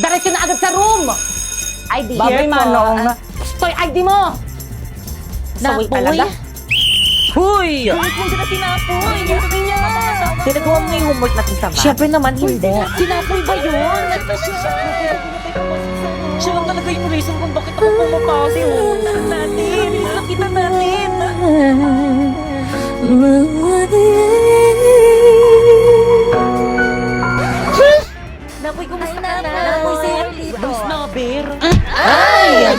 Diretso na agad sa room! ID. Baboy Manong. Toy, ID mo! Saway talaga. Huy! Balik mo sila tinapoy! Sabi niya! Tinagawa mo yung homework natin sa bahay. Siyempre naman hindi. Tinapoy ba yun? Siya lang talaga yung reason kung bakit ako pumapasi. Taan natin. Nakita natin. Napoy, kumusta ka na? Napoy, sir. Ang snobber. Ay!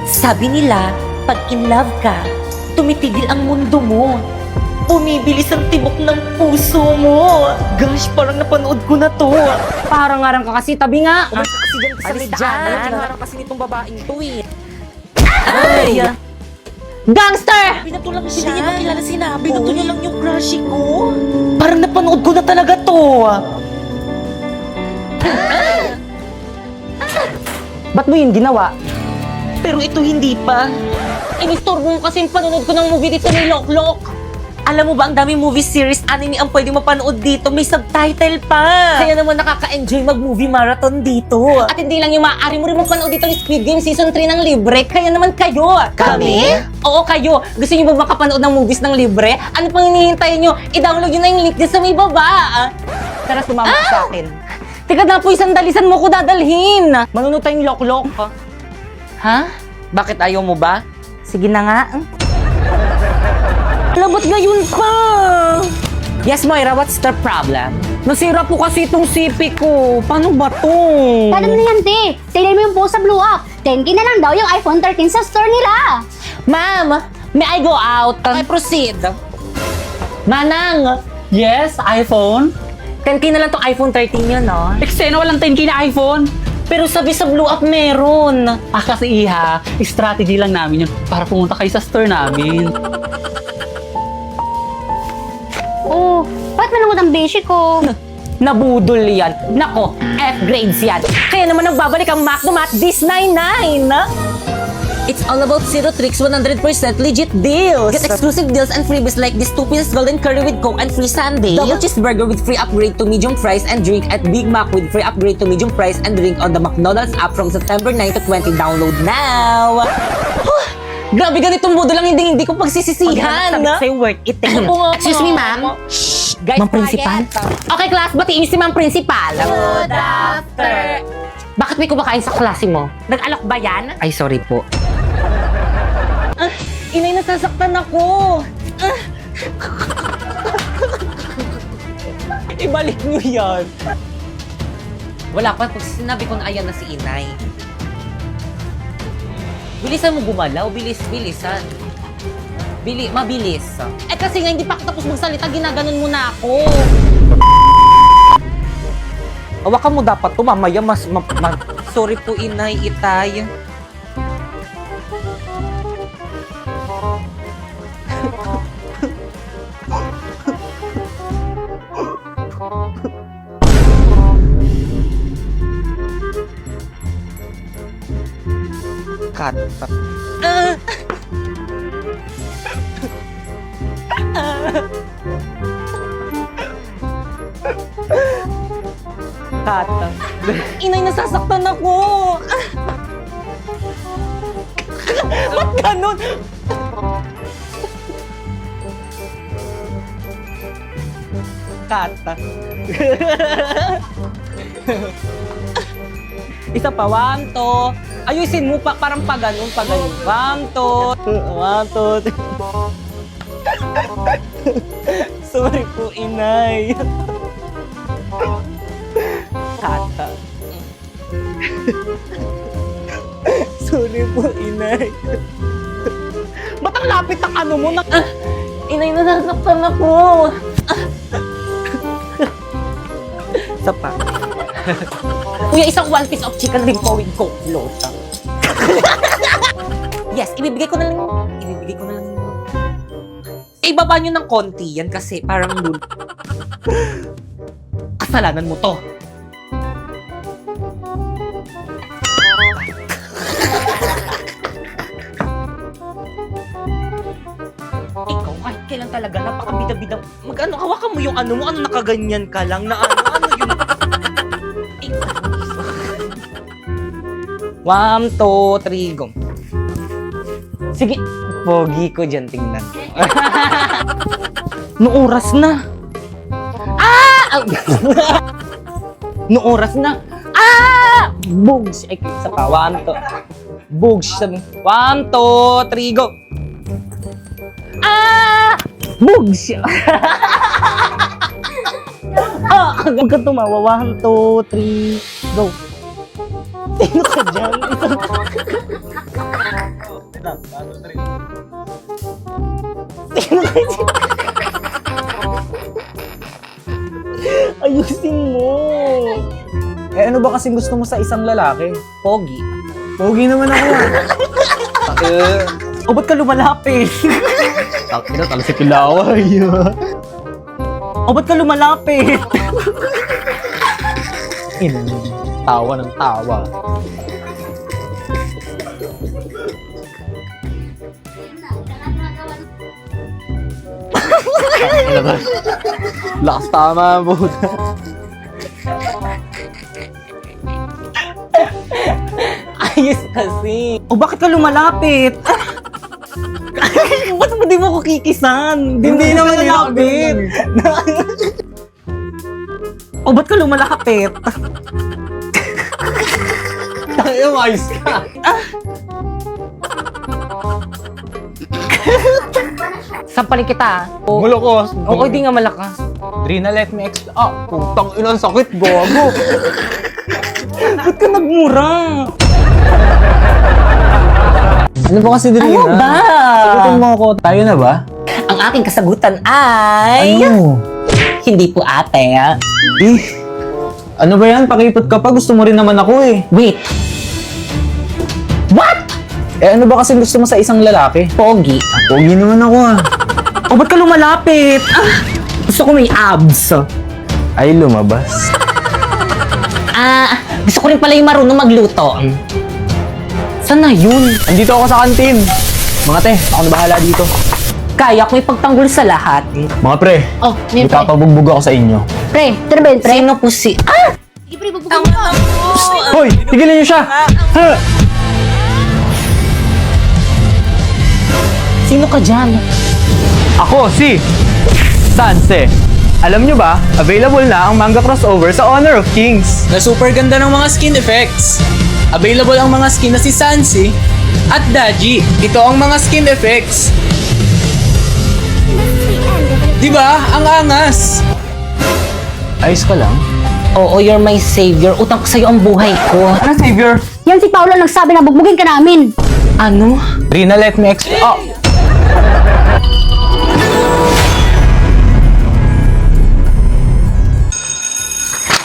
Sabi nila, pag in love ka, tumitigil ang mundo mo. Bumibilis ang tibok ng puso mo. Gosh, parang napanood ko na to. Parang ngarang ka kasi, tabi nga. Kasi dyan sa Alis may dyan. daanan. Tingarang kasi nitong babaeng to eh. Ay! Gangster! Binato lang siya. Hindi niya makilala si Napoy. Binato niya lang yung crush ko. Parang napanood ko na talaga to. Ba't mo yun ginawa? Pero ito hindi pa. Inistorbo mo kasi yung panonood ko ng movie dito ni Loklok. Alam mo ba, ang daming movie series, anime ang pwede mapanood dito. May subtitle pa. Kaya naman nakaka-enjoy mag-movie marathon dito. At hindi lang yung maaari mo rin mapanood dito ng Squid Game Season 3 ng libre. Kaya naman kayo. Kami? Oo, kayo. Gusto niyo ba makapanood ng movies ng libre? Ano pang hinihintay niyo? I-download niyo na yung link dyan sa may baba. Tara, sumama ka sa akin. Teka na po, sandalisan mo ko dadalhin. Manunod tayong Loklok. Ha? Bakit ayaw mo ba? Sige na nga. Labot ngayon pa! Yes, Moira, what's the problem? Nasira po kasi itong CP ko. Paano ba to? Paano na yan, te? Tignan mo yung post sa Blue Up. 10K na lang daw yung iPhone 13 sa store nila. Ma'am, may I go out? Okay, proceed. Manang, Yes, iPhone. 10K na lang tong iPhone 13 yun, no? Eksena walang 10K na iPhone. Pero sabi sa Blue Up meron. Kasi iha, strategy lang namin yun para pumunta kayo sa store namin. Oh, ba't manunod ang beshi ko? Nabudol yan. Nako, F-grades yan. Kaya naman nagbabalik ang McDomat this 99. It's all about Zero Tricks 100% legit deals. Get exclusive deals and freebies like this 2 pieces golden curry with Coke and free sundae. Double cheeseburger with free upgrade to medium fries and drink at Big Mac with free upgrade to medium fries and drink on the McDonald's app from September 9 to 20. Download now! Grabe, ganitong modo lang hindi ko pagsisisihan. Sabi ko sa'yo, worth it. Excuse me, ma'am. Shh! Guys, Ma'am Principal? Okay, class, batiin niyo si Ma'am Principal. Good after. Bakit may kumakain sa klase mo? Nag-alok ba yan? Ay, sorry po. Inay, nasasaktan ako. Ibalik mo yan. Wala pa. Pag sinabi ko na ayan na si Inay. Bilisan mo gumalaw. Bilisan. Mabilis. Eh kasi nga hindi pa ako tapos magsalita, ginaganon mo na ako. Hawakan mo dapat to. Mamaya sorry po, Inay, Itay. Cut. Cut. Inay, nasasaktan ako. Ba't ganon? Cut. Isa pa, 1, 2. Ayusin mo pa, parang pa ganun. 1, 2. 1, 2. Sorry po, Inay. Kata. Sorry po, Inay. Ba't ang lapit ng ano mo? Inay, nasasaktan ako. Isa pa. Kuya, isang 1 piece of chicken ring po with Coke float. Yes, ibibigay ko na lang yun. Ibaba nyo ng konti yan kasi parang kasalanan mo to. Ikaw, kahit kailan talaga, napakabida-bida. Hawakan mo yung ano mo, nakaganyan ka lang na ano yun. 1, 2, 3, go. Sige. Pogi ko dyan, tingnan. Noong oras na. Noong oras na. Bugs. Ay, isa pa. 1, 2. Bugs. 1, 2, 3, go. Bugs. Huwag ka tumawa. 1, 2, 3, go. Sino ka dyan? Sino ka dyan? Ayusin mo. Eh ano ba kasing gusto mo sa isang lalaki? Pogi. Pogi naman ako. O ba't ka lumalapit? Takina, talo si Pilaway. O ba't ka lumalapit? Tawa ng tawa. Lakas tama, buta. Ayos kasi. O bakit ka lumalapit? Ba't mo di mo ko kikisan? Hindi naman lumalapit. O ba't ka lumalapit? Tayo, ayos ka. Sampalin kita. Mulokos. Oo, di nga malakas. Rina, let me putang ina, sakit, gago. Ba't ka nagmura? Ano ba kasi Rina? Ano ba? Sagutin mo ako. Tayo na ba? Ang aking kasagutan ay... Ano? Hindi po ate. Eh, ano ba yan? Pakipot ka pa. Gusto mo rin naman ako eh. Wait. What? Eh ano ba kasi gusto mo sa isang lalaki? Pogi. Pogi naman ako ah. O ba't ka lumalapit? Gusto ko may abs. Ay, lumabas. Gusto ko rin pala yung marunong magluto. Saan na yun? Andito ako sa kantin. Mga te, ako na bahala dito. Kaya ko ipagtanggol sa lahat. Mga pre, Oh, may papabugbog ako sa inyo. Pre, ito na ba yun, pre? Sino po si... Sige, pre, bugbugin mo. Hoy, tigilan niyo siya! Ha! Sino ka dyan? Ako si Sanse. Alam nyo ba, available na ang manga crossover sa Honor of Kings. Na super ganda ng mga skin effects. Available ang mga skin na si Sansi at Daji. Ito ang mga skin effects. Diba? Ang angas. Ayos ka lang. Oo, you're my savior. Utang ko sa'yo ang buhay ko. Ano, Savior? Yan si Paolo nagsabi na bugbugin ka namin. Ano? Rina, let me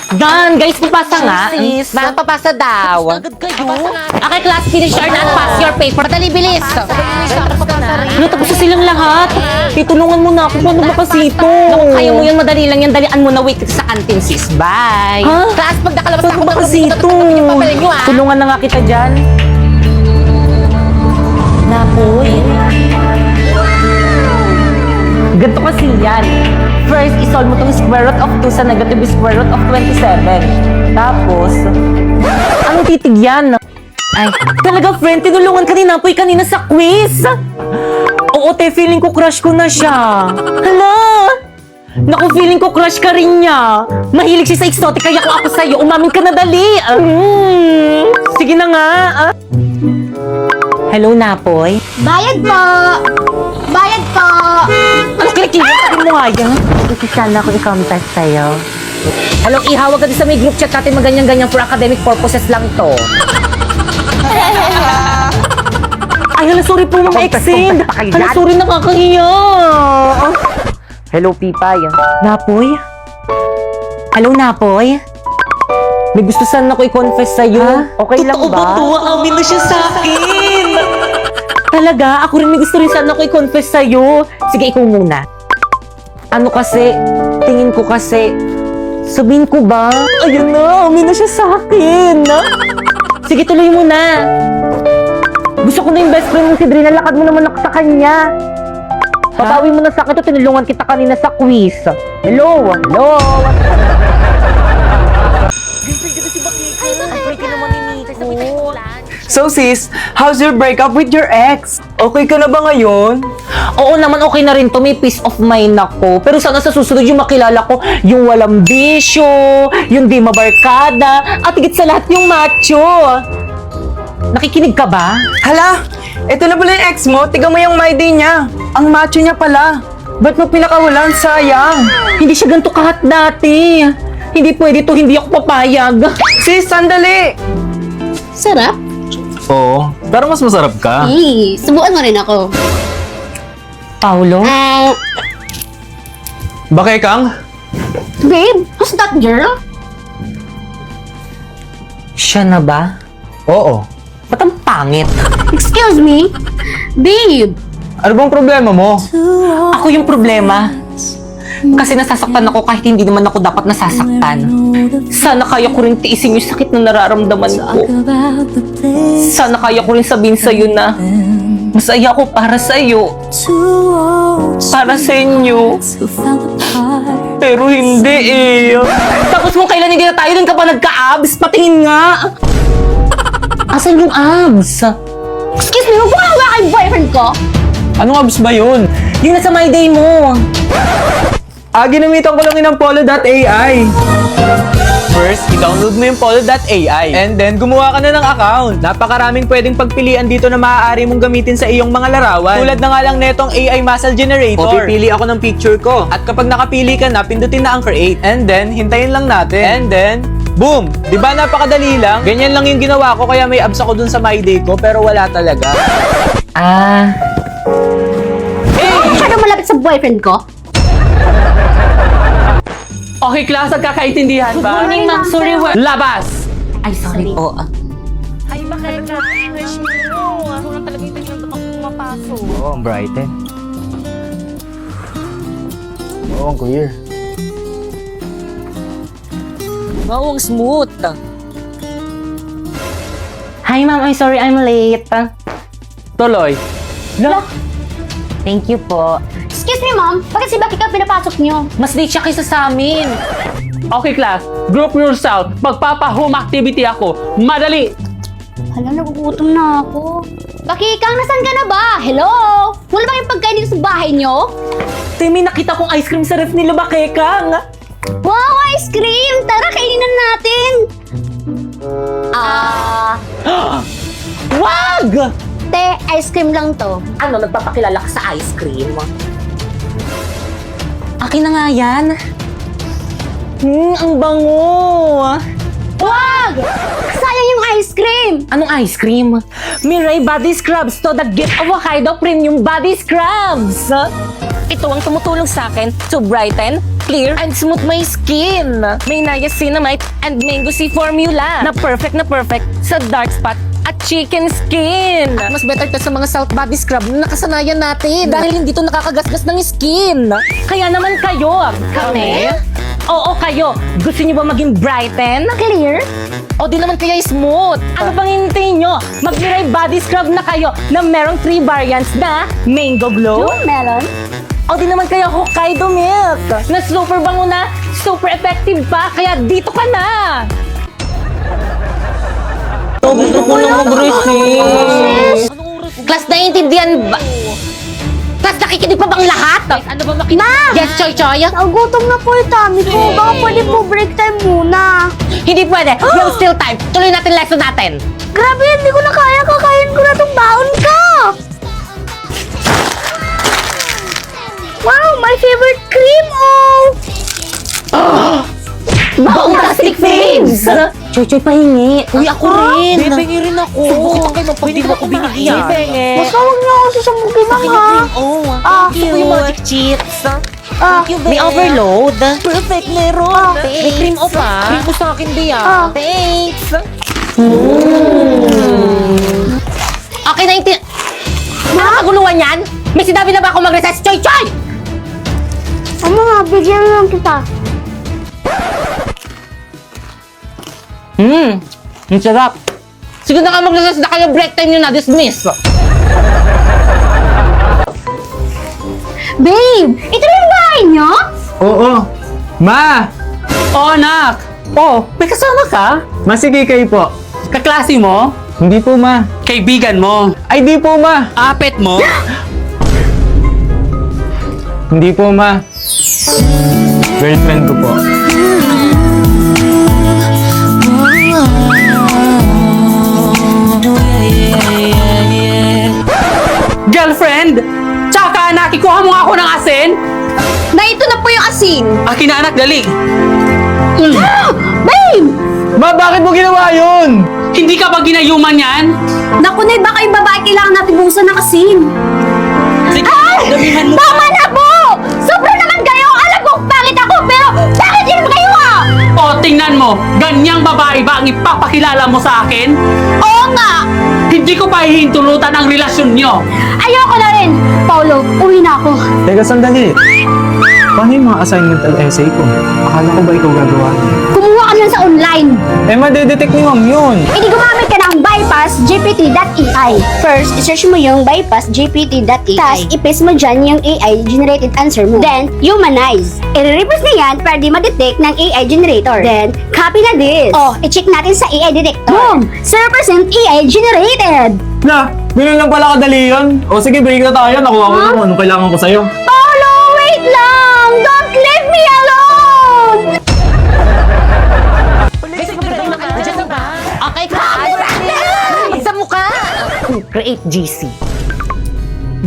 Dan, guys, papasa nga. Sis, Bakit papasa daw? Agad kayo. Okay, class, finish your and pass your paper. Dali, bilis. Ano, tapos na silang lahat. Tutulungan mo na ako. Paano ba kasi ito? Naku, kaya mo yun. Madali lang yan. Dalian mo na. Wait kita sa canteen, sis. Bye. Ha? Class, pag nakalabas Paano ba kasi ito? yung papel nyo, ah. Tulungan na nga kita dyan. Napoy. Ganito kasi yan. First, isolve mo itong square root of 2 sa negative square root of 27. Tapos, anong titig yan? Ay, talaga friend, tinulungan ka ni Napoy kanina sa quiz. Oo, te, feeling ko crush ko na siya. Hala! Naku, feeling ko crush ka rin niya. Mahilig siya sa exotic, kaya ko ako sa'yo. Umamin ka na dali. Sige na nga. Hello, Napoy. Bayad po! Bayad po! Ano kilikili? Sabi mo nga yan. Kasi sana ako i-contact sa'yo. Hello, ihawag ka din sa may group chat natin maganyan-ganyan for academic purposes lang to. Ay, hala, sorry po mga exend. Hala, sorry, nakakahiya. Hello, Pipay. Napoy? Hello, Napoy? May gusto sana ako i-confess sa'yo. Okay lang ba? Totoo ba? Amin na siya sa akin. Talaga? Ako rin may gusto rin sana ako i-confess sa'yo. Sige, ikaw muna. Ano kasi, tingin ko kasi, sabihin ko ba? Ayun na, amin na siya sa akin. Sige, tuloy mo na. Gusto ko na yung best friend mo si Drina, lakad mo naman ako sa kanya. Pabawi mo na sa akin to, tinulungan kita kanina sa quiz. Hello? Hello? Girlfriend ka na si Bakit? Ay, bakit? Ang pretty naman ni Nico. So sis, how's your breakup with your ex? Okay ka na ba ngayon? Oo naman, okay na rin to. May peace of mind ako. Pero sana sa susunod yung makilala ko, yung walang bisyo, yung di mabarkada, at higit sa lahat yung macho. Nakikinig ka ba? Hala, eto na pala yung ex mo. Tiga mo yung my day niya. Ang macho niya pala. Ba't mo pinakawalan? Sayang. Hindi siya ganito kahat dati. Hindi pwede to, hindi ako papayag. Sis, sandali. Sarap. Oo, pero mas masarap ka. Subukan mo rin ako. Paulo? Bakit Kang? Babe, who's that girl? Siya na ba? Oo. Ba't ang pangit? Excuse me? Babe, Ano bang problema mo? Ako yung problema. Kasi nasasaktan ako kahit hindi naman ako dapat nasasaktan. Sana kaya ko rin tiisin yung sakit na nararamdaman ko. Sana kaya ko rin sabihin sa'yo na masaya ako para sa'yo. Para sa inyo. Pero hindi eh. Tapos kung kailan hindi na tayo, dun ka pa nagka-abs, patingin nga. Asan yung abs? excuse me, huwag mo nga hawakan yung boyfriend ko. Anong abs ba yun? Yung nasa my day mo. Ginamitan ko lang yun ng polo.ai. First, i-download mo yung polo.ai and then gumawa ka na ng account. Napakaraming pwedeng pagpilian dito na maaari mong gamitin sa iyong mga larawan. Tulad na nga lang netong AI Muscle Generator. O pipili ako ng picture ko. At kapag nakapili ka na, pindutin na ang create. And then, hintayin lang natin. And then, boom! Diba napakadali lang? Ganyan lang yung ginawa ko kaya may abs ako dun sa my day ko pero wala talaga. Masyado malapit sa boyfriend ko. Okay, class, nagkakaintindihan ba? Morning, ma'am. Sorry, Labas! Ay, sorry po. Ay, bakit na-finish mo? Sobrang talaga yung tingin ako pumapasok. Oo, ang brighten. Oo, ang clear. Wow, ang smooth. Hi, ma'am. I'm sorry I'm late. Tuloy. Thank you po. Excuse me, ma'am. Bakit si Becky ka pinapasok niyo? Mas late siya kaysa sa amin. Okay, class, group yourself. Magpapa-home activity ako. Madali! Hala, nagugutom na ako. Becky, Kang, nasan ka na ba? Hello? Wala ba yung pagkain dito sa bahay niyo? Te, may nakita kong ice cream sa ref nila, Bakekang. Wow, ice cream! Tara, kainin na natin! Wag! Te, ice cream lang to. Ano, nagpapakilala ka sa ice cream? Akin na nga yan. Ang bango. Wag! Sayang yung ice cream! Anong ice cream? Mirai Body Scrubs to the gift of Hokkaido Premium Body Scrubs. Ito ang tumutulong sa akin to brighten, clear, and smooth my skin. May niacinamide and mango sea formula na perfect sa dark spot at chicken skin. At mas better to sa mga South Body Scrub na nakasanayan natin dahil hindi to nakakagasgas ng skin. Kaya naman kayo, kami? Oo, kayo. Gusto niyo ba maging brighten? Clear? O di naman kaya smooth. Ano pang hintayin nyo? Mag-Mirai Body Scrub na kayo na merong 3 variants na Mango Glow. Yung melon? O di naman kaya Hokkaido Milk na super bango na, super effective pa. Kaya dito ka na. Gusto ko lang mag-receive. Class, naiintindihan ba? Class, nakikinig pa bang lahat? Ano ba makinig? Ma! Yes, Choy Choy? Nagutom na po yung tummy ko. Baka pwede po break time muna. Hindi pwede. We have still time. Tuloy natin lesson natin. Grabe, hindi ko na kaya. Kakain ko na tong baon ko. Wow, my favorite cream, Baong plastic flames! Choy Choy, pahingi. Uy, ako rin. Bibingi rin ako. Subukitan kayo pag di mo ako binigyan. Basta huwag niyo ako susamugin lang, ha? Thank you. Yung magic cheats. Thank you, May overload. Perfect, meron. May cream o pa? Cream ko sa akin, Bea. Thanks. Okay, nakakaguluhan yan? May sinabi na ba ako mag-recess? Choy Choy! Ano nga, bigyan lang kita. Ang sarap. Sige na nga mag-recess na kayo, break time nyo na, dismiss. Babe, ito na yung bahay niyo? Oo. Ma! Oh, anak! Oh, may kasama ka? Masigikay po. Kaklase mo? Hindi po, ma. Kaibigan mo? Ay, di po, ma. Apet mo? Hindi po, ma. Girlfriend ko po. Girlfriend? Tsaka nakikuha mo nga ako ng asin? Na ito na po yung asin. Akin na anak, dali. Babe! Ma, bakit mo ginawa yun? Hindi ka ba ginayuman yan? Naku, Nay, baka yung babae kailangan natin buhusan ng asin. Sige, damihan mo. Tama na po! Sobra naman kayo! Alam kong pangit ako, pero bakit yun kayo ah? O, tingnan mo. Ganyang babae ba ang ipapakilala mo sa akin? Oo nga! Hindi ko pa hihintulutan ang relasyon nyo. Ayoko na rin! Paulo, uwi na ako. Teka, sandali. Paano yung mga assignment at essay ko? Akala ko ba ikaw gagawa? Kumuha ka nun sa online. Eh, madedetect ni ma'am yun. Hindi gumamit ka ng bypassgpt.ai. First, isearch mo yung bypassgpt.ai. Tapos, i-paste mo dyan yung AI-generated answer mo. Then, humanize. I-reverse na yan para di ma-detect ng AI generator. Then, copy na this. Oh, i-check natin sa AI detector. Boom! 0% AI generated. Na, ganun lang pala kadali yun. O sige, break na tayo. Nakuha ko na kung anong kailangan ko sa'yo. Paulo, wait lang! Don't leave me alone! Okay, class! Sa mukha! Create GC.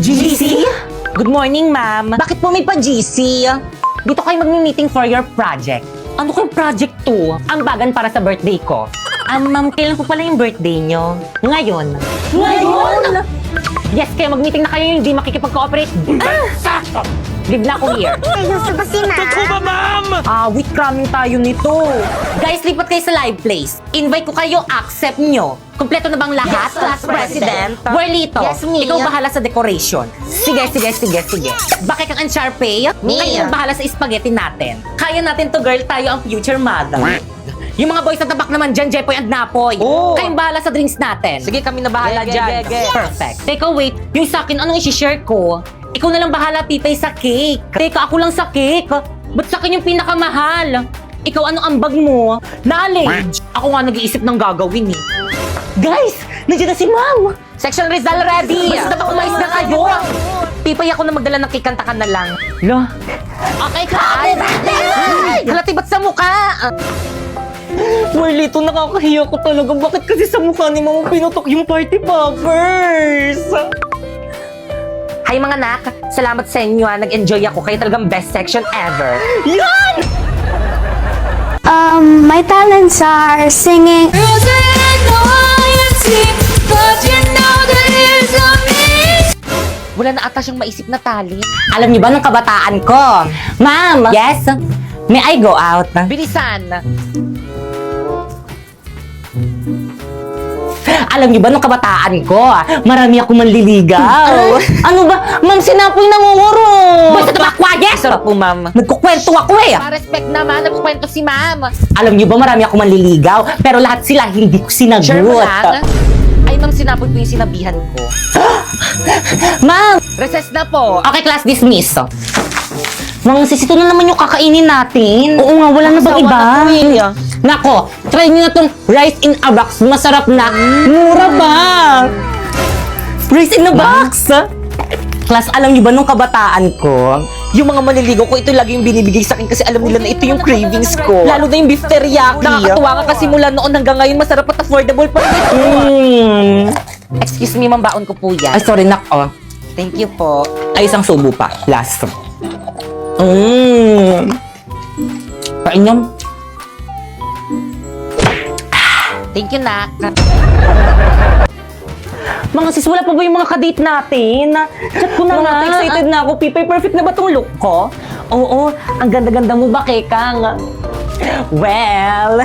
GC? Good morning, ma'am. Bakit po may pa-GC? Dito kayo mag-meeting for your project. Ano kayong project to? Ambagan para sa birthday ko. Ma'am, kailan po pala yung birthday nyo? Ngayon. Ngayon? Yes, kaya mag-meeting na kayo yung hindi makikipag-cooperate. Sakto! Live na ako here. Gusto ba si Ma? Wait, cramming tayo nito. Guys, lipat kayo sa live place. Invite ko kayo, accept nyo. Kompleto na bang lahat? Yes, class president. Warlito, Yes, me. ikaw bahala sa decoration. Sige. Bakit kang Sharpay? Me. Kayo bahala sa spaghetti natin. Kaya natin to, girl. Tayo ang future mother. Yung mga boys na tabak naman dyan, Jepoy at Napoy. Oo. Kayong bahala sa drinks natin. Sige, kami na bahala dyan. Perfect. Teka, wait. Yung sa akin, anong isi-share ko? Ikaw na lang bahala, Pipay, sa cake. Teka, ako lang sa cake. Ba't sa akin yung pinakamahal? Ikaw, anong ambag mo? Knowledge. Ako nga nag-iisip ng gagawin eh. Guys, nandiyan na si Ma'am. Section Rizal ready. Basta ba umayos na kayo? Pipay ako na magdala ng kikantakan na lang. Lo. Okay, class. Halati ba't sa mukha? Marlito, nakakahiya ko talaga. Bakit kasi sa mukha ni Mama pinutok yung party poppers? Hi mga anak, salamat sa inyo nag-enjoy ako. Kayo talagang best section ever. Yan! My talents are singing. Wala na ata siyang maisip na talent. Alam niyo ba nung kabataan ko? Ma'am! Yes? May I go out? Bilisan. Alam niyo ba nung kabataan ko? Marami ako manliligaw. Ano ba? Ma'am, sinapoy nangunguro. Basta tabak, quiet! Sarap po, ma'am. Nagkukwento ako eh. Pa-respect naman, nagkwento si ma'am. Alam niyo ba marami ako manliligaw, pero lahat sila hindi ko sinagot. Sure mo lang? Ay, ma'am, sinapoy po yung sinabihan ko. Ma'am! Recess na po. Okay, class dismiss. Mga sis, ito na naman yung kakainin natin. Oo nga, wala na bang Sawa iba? na po eh. Nako, try nyo na tong rice in a box. Masarap na. Mura ba? Rice in a box? Class, alam niyo ba nung kabataan ko? Yung mga manliligaw ko, ito lagi yung binibigay sa akin kasi alam nila na ito yung cravings ko. Lalo na yung beef teriyaki. Nakakatuwa nga kasi mula noon hanggang ngayon masarap at affordable pa rin ito. Excuse me, ma'am, baon ko po yan. Ay, sorry, nak. Oh. Thank you po. Ay, isang subo pa. Last. Painom. Thank you, nak. Mga sis, wala pa ba yung mga kadate natin? Chat ko na nga. Excited na ako, Pipay. Perfect na ba tong look ko? Oo, ang ganda-ganda mo ba, Kekang? Well...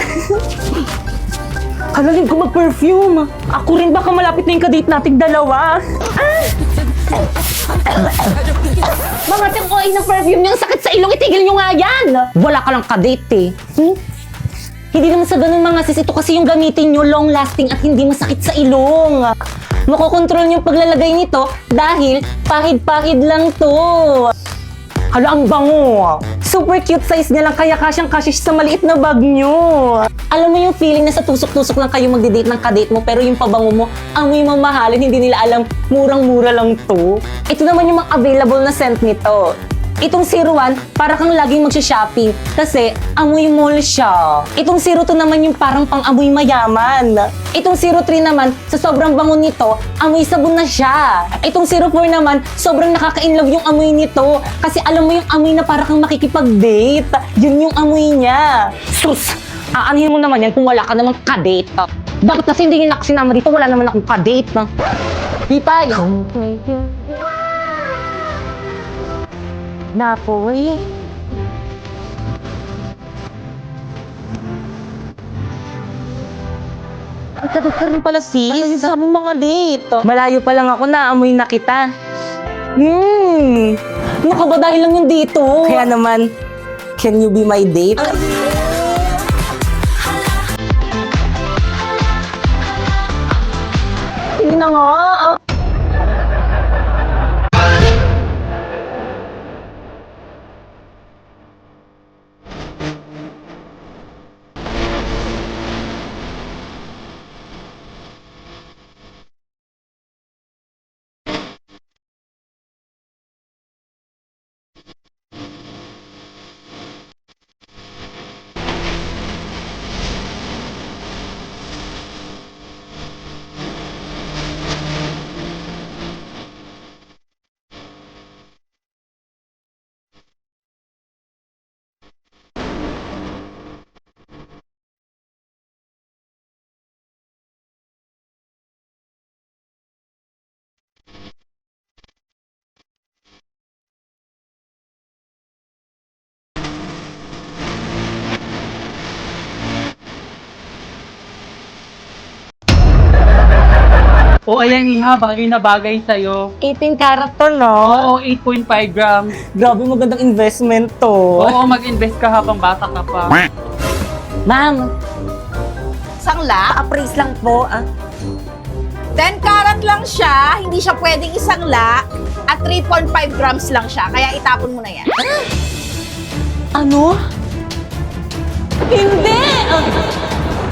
Kalalim ko mag-perfume. Ako rin baka malapit na yung kadate nating dalawa. Mga tikoy ng perfume niyo, ang sakit sa ilong, itigil niyo nga yan! Wala ka lang kadate eh. Hindi naman sa ganun mga sis, ito kasi yung gamitin niyo, long-lasting at hindi masakit sa ilong. Makokontrol niyo yung paglalagay nito dahil pahid-pahid lang to. Hala, ang bango. Super cute size niya lang, kaya kasyang-kasya siya sa maliit na bag nyo. Alam mo yung feeling na sa tusok-tusok lang kayo magdi-date ng kadate mo, pero yung pabango mo, amoy mamahalin, hindi nila alam, murang-mura lang to. Ito naman yung mga available na scent nito. Itong 01, para kang laging magsha-shopping kasi amoy mall siya. Itong 02 naman yung parang pang-amoy mayaman. Itong 03 naman, sa sobrang bango nito, amoy sabon na siya. Itong 04 naman, sobrang nakaka-inlove yung amoy nito kasi alam mo yung amoy na parang kang makikipag-date. Yun yung amoy niya. Sus! Aanhin mo naman yan kung wala ka namang kadate. Dapat kasi hindi nila sinama dito, wala naman akong kadate. Di pa yun. Napoy. Ang tagal ka rin pala, sis. Sa mga date. Malayo pa lang ako, naamoy na kita. Ano ka ba dahil lang yung dito? Kaya naman, can you be my date? Hindi na nga. O ayan Iha, bagay na bagay sa'yo. 18 karat to, no? Oo, 8.5 grams. Grabe, magandang investment to. Oo, mag-invest ka habang bata ka pa. Ma'am, Sangla? appraise lang po. 10 karat lang siya, hindi siya pwedeng isangla, at 3.5 grams lang siya, kaya itapon mo na yan. Ano? Hindi!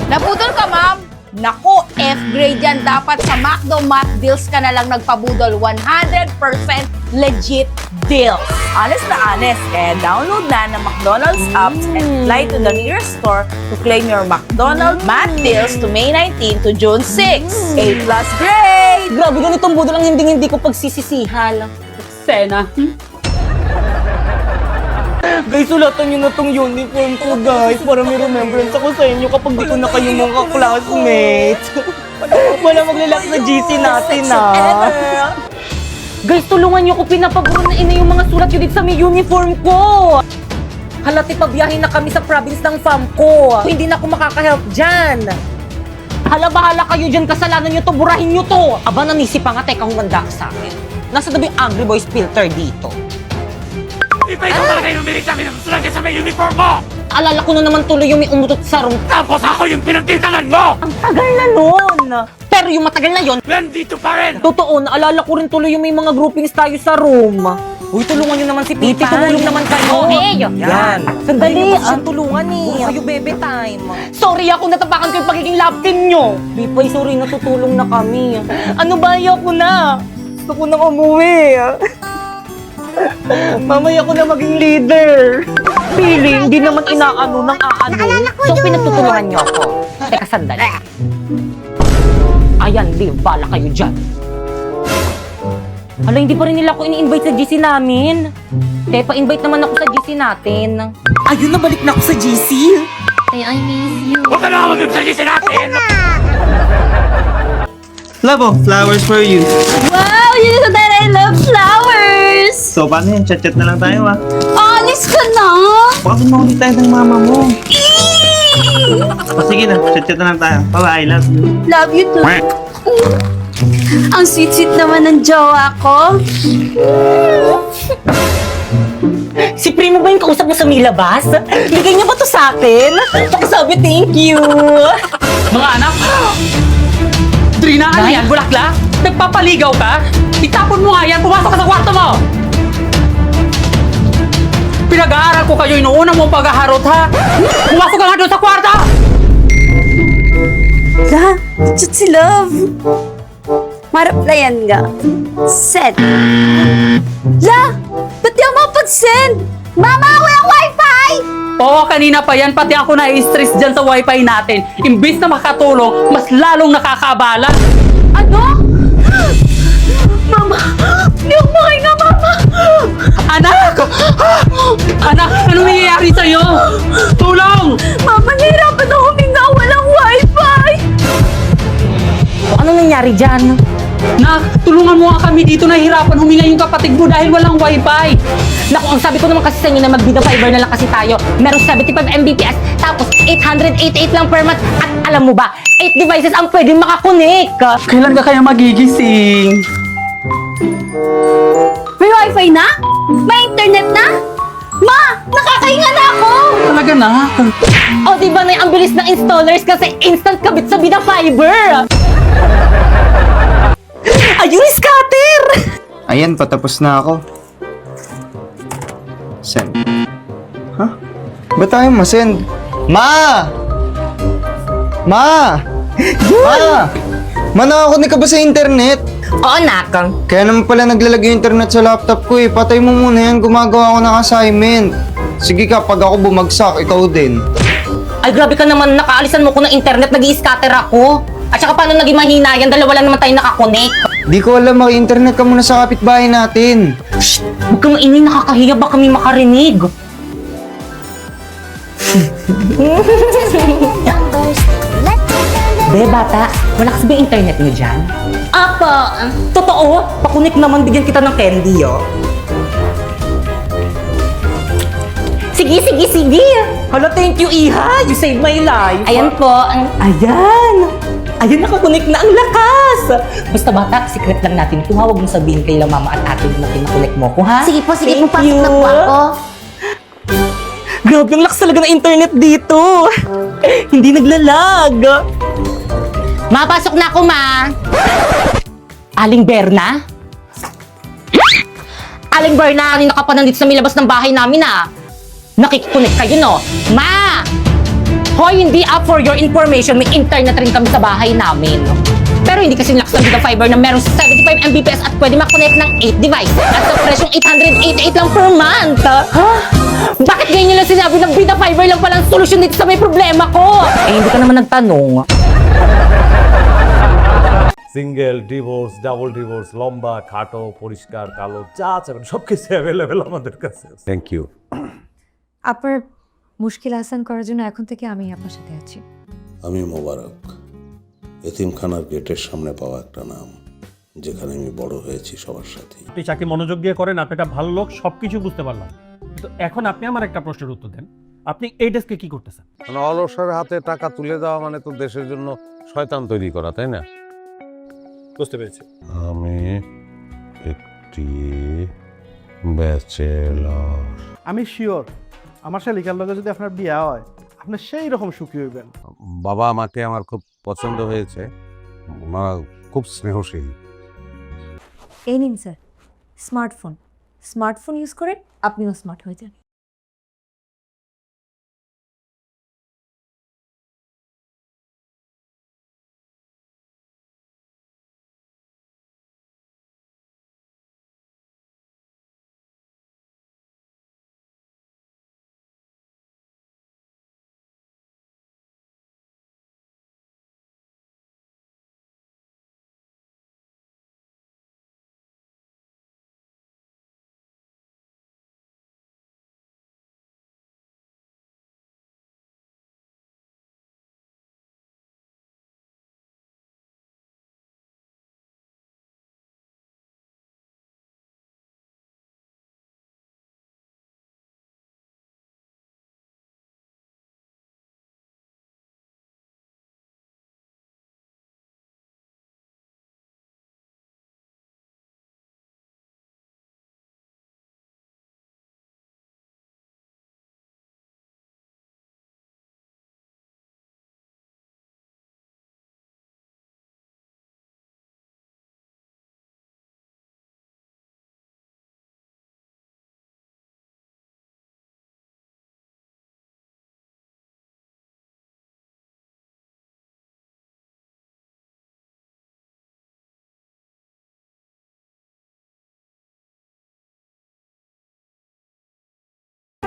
Nabudol ka, ma'am? Naku, F-grade yan. Dapat sa McDo Math Deals ka na lang nagpabudol. 100% legit deals. Honest na honest. Kaya download na ng McDonald's apps and fly to the nearest store to claim your McDonald's Math Deals to May 19 to June 6. A+ grade! Grabe, ganitong budol ang hindi ko pagsisisihan. Sena. Guys, sulatan nyo na tong uniform ko, guys. Para may remembrance ako sa inyo kapag di ko na kayo mga classmates. Wala maglalak sa GC natin, Guys, tulungan nyo ko. Pinapaburo na ina yung mga sulat yun dito sa may uniform ko. Halati pabiyahin na kami sa province ng fam ko. Hindi na ako makakahelp dyan. Hala, bahala kayo dyan. Kasalanan nyo to. Burahin nyo to. Aba, nanisi pa nga. Teka, humanda ka sa akin. Nasa dabi Angry Boys filter dito. Iba ikaw talaga yung umilit sa akin ng sulat sa may uniform mo! Alala ko na naman tuloy yung may umutot sa room. Tapos ako yung pinagtitangan mo! Ang tagal na nun! Pero yung matagal na yon, Nandito pa rin! totoo, naalala ko rin tuloy yung may mga groupings tayo sa room. Uy, tulungan nyo naman si Pipi, tumulong naman kayo. Yan. Sandali, tulungan eh. Kayo bebe time. Sorry ako, natapakan ko yung pagiging love team nyo. Bipay, sorry, natutulong na kami. Ano ba, ayoko na. Gusto ko nang umuwi. Mamaya ko na maging leader. Feeling, di naman inaano ng aano. So, pinagtutulungan niyo ako. Teka, sandali. Ayan, di, bala kayo dyan. Hala, hindi pa rin nila ako ini-invite sa GC namin. Te, pa-invite naman ako sa GC natin. Ayun, nabalik na ako sa GC. I miss you. Huwag ka na mag-ibsagisi natin! Love, flowers for you. Wow! You know that I love flowers! So, paano yan? Chat-chat na lang tayo, ah. Honest ka na? Baka sumawali tayo ng mama mo. O, sige na. Chat-chat na lang tayo. Bye-bye. Love you. Love you too. Ang sweet-sweet naman ng jowa ko. Si Primo ba yung kausap mo sa Milabas? Bigay niya ba to sa akin? Pakisabi, thank you. Mga anak! Trina, ano yan? Bulakla? Nagpapaligaw ka? Itapon mo nga yan! Pumasok ka sa kwarto mo! Pinag-aaral ko kayo, inuuna mong paghaharot ha. Pumasok ka nga doon sa kwarta! La, chat si Love. Maraplayan nga. Set. La, ba't di ako mapag-send? Mama, ako yung wifi! Oo, kanina pa yan, pati ako na-stress dyan sa wifi natin. Imbis na makatulong, mas lalong nakakaabala. Ano? Mama, di ako makahinga, Mama! Anak! Anak, anong nangyayari sa'yo? Tulong! Mama, nahirapan ako huminga, walang wifi! Ano nangyari dyan? Nak, tulungan mo nga kami dito, nahihirapan huminga yung kapatid mo dahil walang wifi. Naku, ang sabi ko naman kasi sa inyo na magbida fiber na lang kasi tayo. Merong 75 Mbps, tapos 888 lang per month. At alam mo ba, 8 devices ang pwedeng makakonek. Kailan ka kaya magigising? May wifi na? May internet na? Ma, nakakahinga na ako! Talaga na? O diba na ang bilis ng installers kasi instant kabit sa Bida Fiber. Ayun, scatter! Ayan, patapos na ako. Send. Ha? Ba't tayo masend? Ma! Ma! Ma! Ma, nakakunik ka ba sa internet? Oo, nak. Kaya naman pala naglalagay yung internet sa laptop ko eh. Patay mo muna yan, gumagawa ako ng assignment. Sige ka, pag ako bumagsak, ikaw din. Ay, grabe ka naman, nakaalisan mo ko ng internet, nag-i-scatter ako. At saka paano naging mahina yan, dalawa lang naman tayo nakakonek. Di ko alam, maki-internet ka muna sa kapitbahay natin. Shh! Huwag kang maingay, nakakahiya, baka may makarinig. Be, bata, malakas ba yung internet niyo dyan? Apa, totoo? Pakunik naman, bigyan kita ng candy, oh. Sige, sige, sige. Hala, thank you, Iha. You saved my life. Ayan po. Ayan. Ayan, nakakunik na ang lakas. Basta bata, secret lang natin ito. Huwag mong sabihin kay mama at ate mo na pinakunik mo ko, ha? Sige po, Thank pasok you. na po ako. Grabe, ang lakas talaga ng internet dito. Hindi naglalag. Mapasok na ako, ma. Aling Berna? Aling Berna, kanina ka pa nandito sa may labas ng bahay namin, ah. Nakikikunik kayo, no? Ma! Hoy, hindi up for your information, may internet rin kami sa bahay namin. Pero hindi kasi lakas ng Bida Fiber na merong 75 Mbps at pwede makonect ng 8 device at sa presyong 888 lang per month. Ha? Bakit ganyan nyo lang sinabi ng Bida Fiber lang palang solusyon dito sa may problema ko? Eh, hindi ka naman nagtanong. Single divorce double divorce লম্বা খাটো পরিষ্কার কালো যা চাবেন সব কিছু অ্যাভেলেবেল আমাদের কাছে থ্যাংক ইউ আপনার মুশকিল আসান করার জন্য এখন থেকে আমি আপনার সাথে আছি। আমি মোবারক, এতিমখানার গেটের সামনে পাওয়া একটা নাম, যেখানে আমি বড় হয়েছি সবার সাথে। আপনি চাকরি মনোযোগ দিয়ে করেন, আপনি একটা ভালো লোক, সবকিছু বুঝতে পারলাম, কিন্তু এখন আপনি আমার একটা প্রশ্নের উত্তর দেন, আপনি এই ডেস্কে কি করতেছেন? মানে অলসের হাতে টাকা তুলে দেওয়া মানে তো দেশের জন্য শয়তান তৈরি করা, তাই না? বুঝতে পেরেছি। আমি একটি ব্যাচেলর। আমি শিওর আমার শালিকার লগে যদি আপনার বিয়া হয় আপনি সেই রকম সুখী হইবেন। বাবা আমাকে আমার খুব পছন্দ হয়েছে, ওনারা খুব স্নেহশীল। এই নিন স্যার স্মার্টফোন, স্মার্টফোন ইউজ করে আপনিও স্মার্ট হয়ে যান।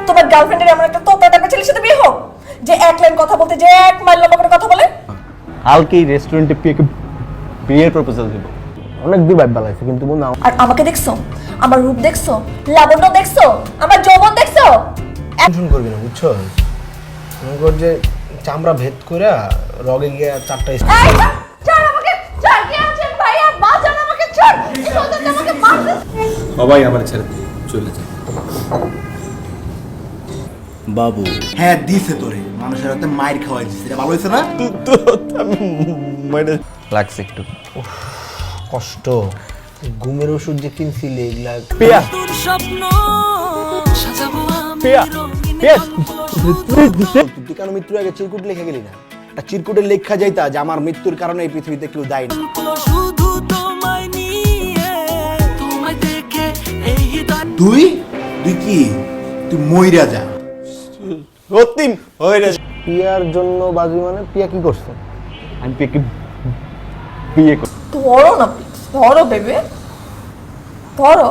তোমার গার্লফ্রেন্ডের এমন একটা তোতা টাইপের ছেলের সাথে বিয়ে হোক যে এক লাইন কথা বলতে যে 1 মাইল লম্বা করে কথা বলে? কালকেই রেস্টুরেন্টে বিয়ের প্রপোজাল দিব। অনেক দূর ভাই বালাইছে কিন্তু মনে আর আমাকে দেখছো, আমার রূপ দেখছো, লাবণ্য দেখছো, আমার যৌবন দেখছো? টেনশন করবি না, বুঝছো? মনে কর যে চামড়া ভেদ করে রগে গিয়ে 4টা ছাড় আমাকে, ছাড়, কে আছেন ভাইয়া, বাঁচান আমাকে, ছাড়, এই সোজাটা আমাকে মারতে। সবাই আমার ছেড়ে দিয়ে চলে যায়। বাবু হ্যাঁ দিছে তোরে, মানুষের হাতে মাইর খাওয়াই দিছে, এটা ভালো হয়েছে না? লাগছে একটু। কষ্ট, ঘুমের ওষুধ যে কিনছিলি এগুলা পিয়া পিয়া পিয়া তুই কেন মৃত্যুর আগে চিরকুট লিখে গেলি না? একটা চিরকুটের লেখা যাইতা যে আমার মৃত্যুর কারণে এই পৃথিবীতে কেউ দায়ী না। তুই তুই কি তুই মইরা যা রতিম হইরা যা। পিয়ার জন্য বাজি মানে পিয়া কি করছে? আমি পিয়াকে বিয়ে করব। ধরো না, ধরো বেবে, ধরো।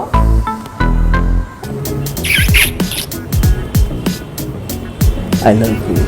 I love you.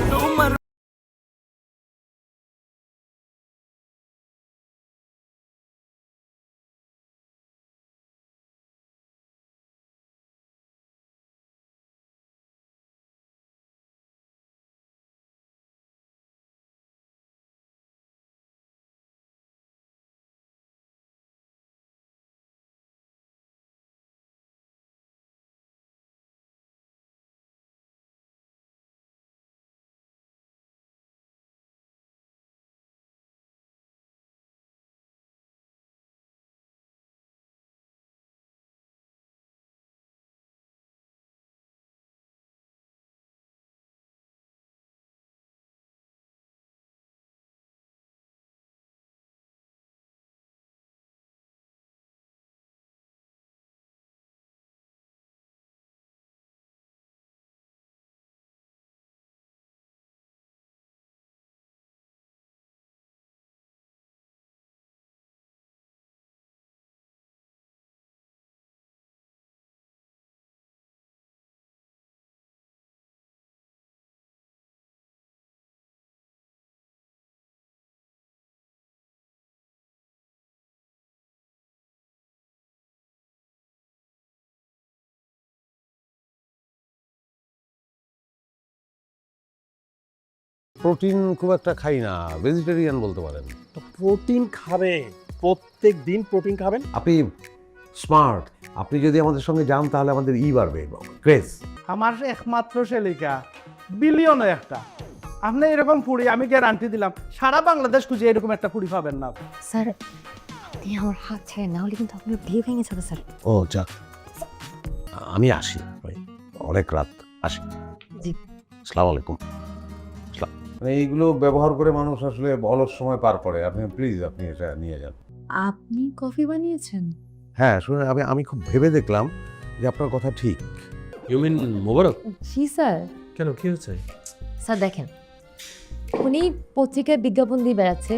প্রোটিন খুব একটা খাই না, ভেজিটেরিয়ান বলতে পারেন। প্রোটিন খাবে, প্রত্যেক দিন প্রোটিন খাবেন। আপনি স্মার্ট, আপনি যদি আমাদের সঙ্গে যান তাহলে আমাদের বাড়বে, ক্রেজ। আমার একমাত্র শেলিকা, বিলিয়নে একটা। আপনি এরকম ফুড়ি আমি গ্যারান্টি দিলাম সারা বাংলাদেশ খুঁজে এরকম একটা ফুড়ি পাবেন না। স্যার আপনি আমার হাত ছেড়ে না হলে কিন্তু আপনার বিয়ে ভেঙে যাবে স্যার। ও যাক, আমি আসি, অনেক রাত, আসি। জি। আসসালামু আলাইকুম। এইগুলো ব্যবহার করে মানুষ আসলে অলস সময় পার করে। আপনি প্লিজ আপনি এটা নিয়ে যান। আপনি কফি বানিয়েছেন? হ্যাঁ শুনে আমি খুব ভেবে দেখলাম যে আপনার কথা ঠিক। ইউ মিন মোবারক? জি স্যার। কেন, কি হচ্ছে? স্যার দেখেন, উনি পত্রিকায় বিজ্ঞাপন দিয়ে বেড়াচ্ছে